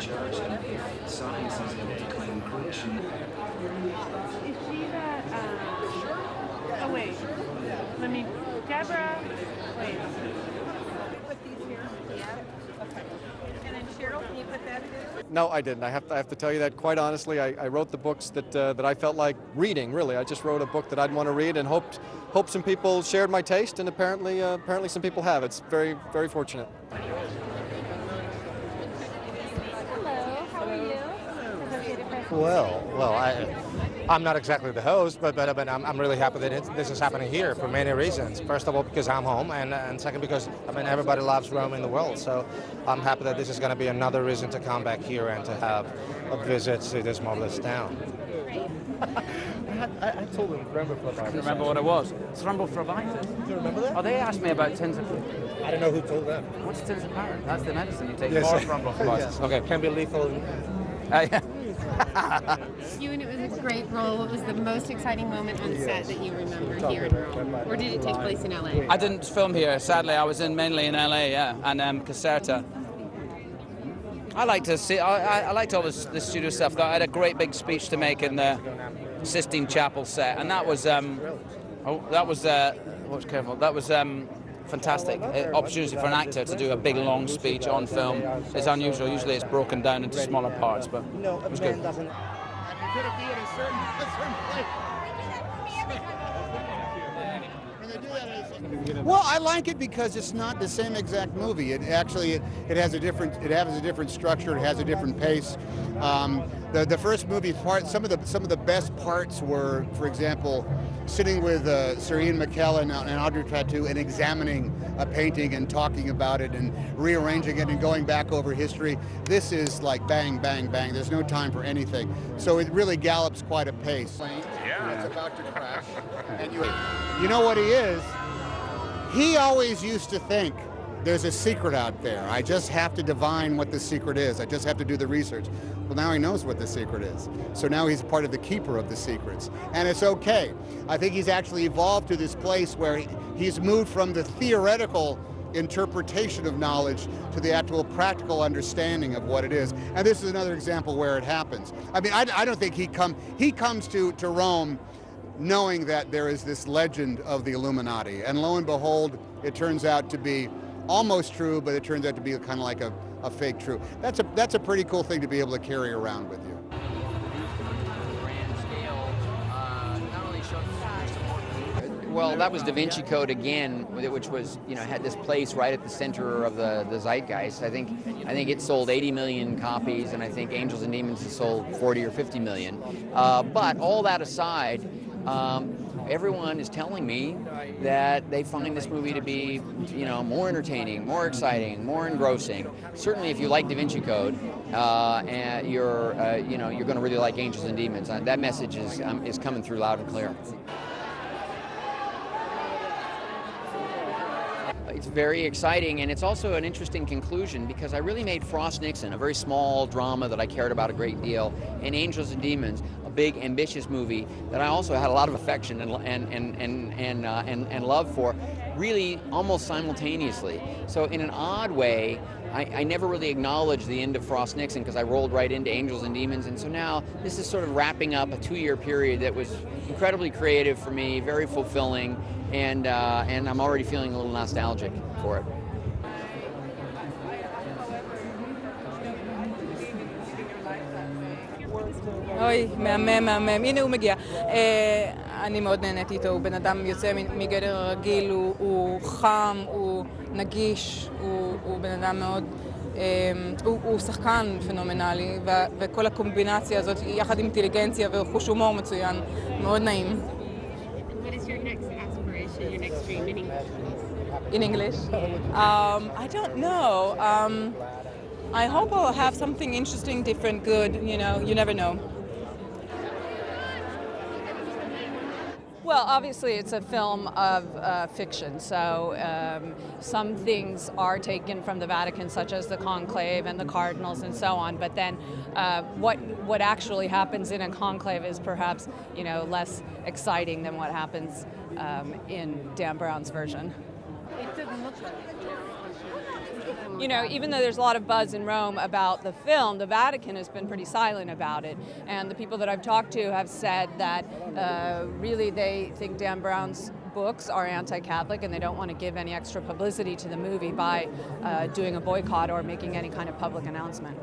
church, and science is able to claim creation. Is she that, oh wait, let me, Deborah, wait. Put these here, yeah. Okay. And then Cheryl, can you put that here? No, I didn't. I have to tell you that quite honestly. I wrote the books that I felt like reading. Really, I just wrote a book that I'd want to read and hoped some people shared my taste, and apparently some people have. It's very, very fortunate. Hello, how are you? Well, I'm not exactly the host, but I'm really happy that this is happening here for many reasons. First of all, because I'm home, and second, because everybody loves Rome in the world. So I'm happy that this is going to be another reason to come back here and to have a visit to this marvelous town. I told them Ramblephrobaitis. I remember what it was. It's Ramblephrobaitis. Do you remember that? Oh, they asked me about tins of... I don't know who told them. What's tins of parrot? That's the medicine you take. Yes. More Ramblephrobaitis. Yes. Okay. Can be lethal. Yeah. Ewan, it was a great role. What was the most exciting moment on set that you remember here in Rome? Or did it take place in LA? I didn't film here, sadly. I was mainly in LA, yeah, and Caserta. I liked all the studio stuff. I had a great big speech to make in the Sistine Chapel set, and that was fantastic. Opportunity for an actor to do a big long speech on film is unusual. Usually it's broken down into smaller parts, but it was good. Well, I like it because it's not the same exact movie. It has a different structure. It has a different pace. The first movie part, some of the best parts were, for example, sitting with Sir Ian McKellen and Audrey Tautou and examining a painting and talking about it and rearranging it and going back over history. This is like bang, bang, bang. There's no time for anything. So it really gallops quite a pace. Yeah. It's about to crash. And you know what he is? He always used to think there's a secret out there. I just have to divine what the secret is. I just have to do the research. Well, now he knows what the secret is. So now he's part of the keeper of the secrets. And it's okay. I think he's actually evolved to this place where he's moved from the theoretical interpretation of knowledge to the actual practical understanding of what it is. And this is another example where it happens. I mean, I don't think he comes to Rome knowing that there is this legend of the Illuminati. And lo and behold, it turns out to be almost true, but it turns out to be kind of like a fake true. That's a pretty cool thing to be able to carry around with you. Well, that was Da Vinci Code again, which was, had this place right at the center of the zeitgeist. I think it sold 80 million copies, and I think Angels and Demons has sold 40 or 50 million. But all that aside, everyone is telling me that they find this movie to be, more entertaining, more exciting, more engrossing. Certainly, if you like Da Vinci Code, and you're going to really like Angels and Demons. That message is coming through loud and clear. It's very exciting, and it's also an interesting conclusion because I really made Frost Nixon, a very small drama that I cared about a great deal, and Angels and Demons, a big, ambitious movie that I also had a lot of affection and love for, really almost simultaneously. So in an odd way, I never really acknowledged the end of Frost Nixon because I rolled right into Angels and Demons, and so now this is sort of wrapping up a 2-year period that was incredibly creative for me, very fulfilling, and I'm already feeling a little nostalgic for it. אוי, מהמם, מהמם. הנה הוא מגיע. אני מאוד נהניתי איתו, הוא בן אדם יוצא מגדר הרגיל, הוא חם, הוא נגיש, הוא בן אדם מאוד... הוא שחקן פנומנלי, וכל הקומבינציה הזאת, יחד עם אינטליגנציה וחוש הומור מצוין, מאוד נעים. What is your next aspiration, your next dream in English? In English? I don't know. I hope I'll have something interesting, different, good, you never know. Well, obviously it's a film of fiction, so some things are taken from the Vatican, such as the conclave and the cardinals and so on, but then what actually happens in a conclave is perhaps, less exciting than what happens in Dan Brown's version. It doesn't look like it. you know, even though there's a lot of buzz in Rome about the film, the Vatican has been pretty silent about it. And the people that I've talked to have said that really they think Dan Brown's books are anti-Catholic and they don't want to give any extra publicity to the movie by doing a boycott or making any kind of public announcement.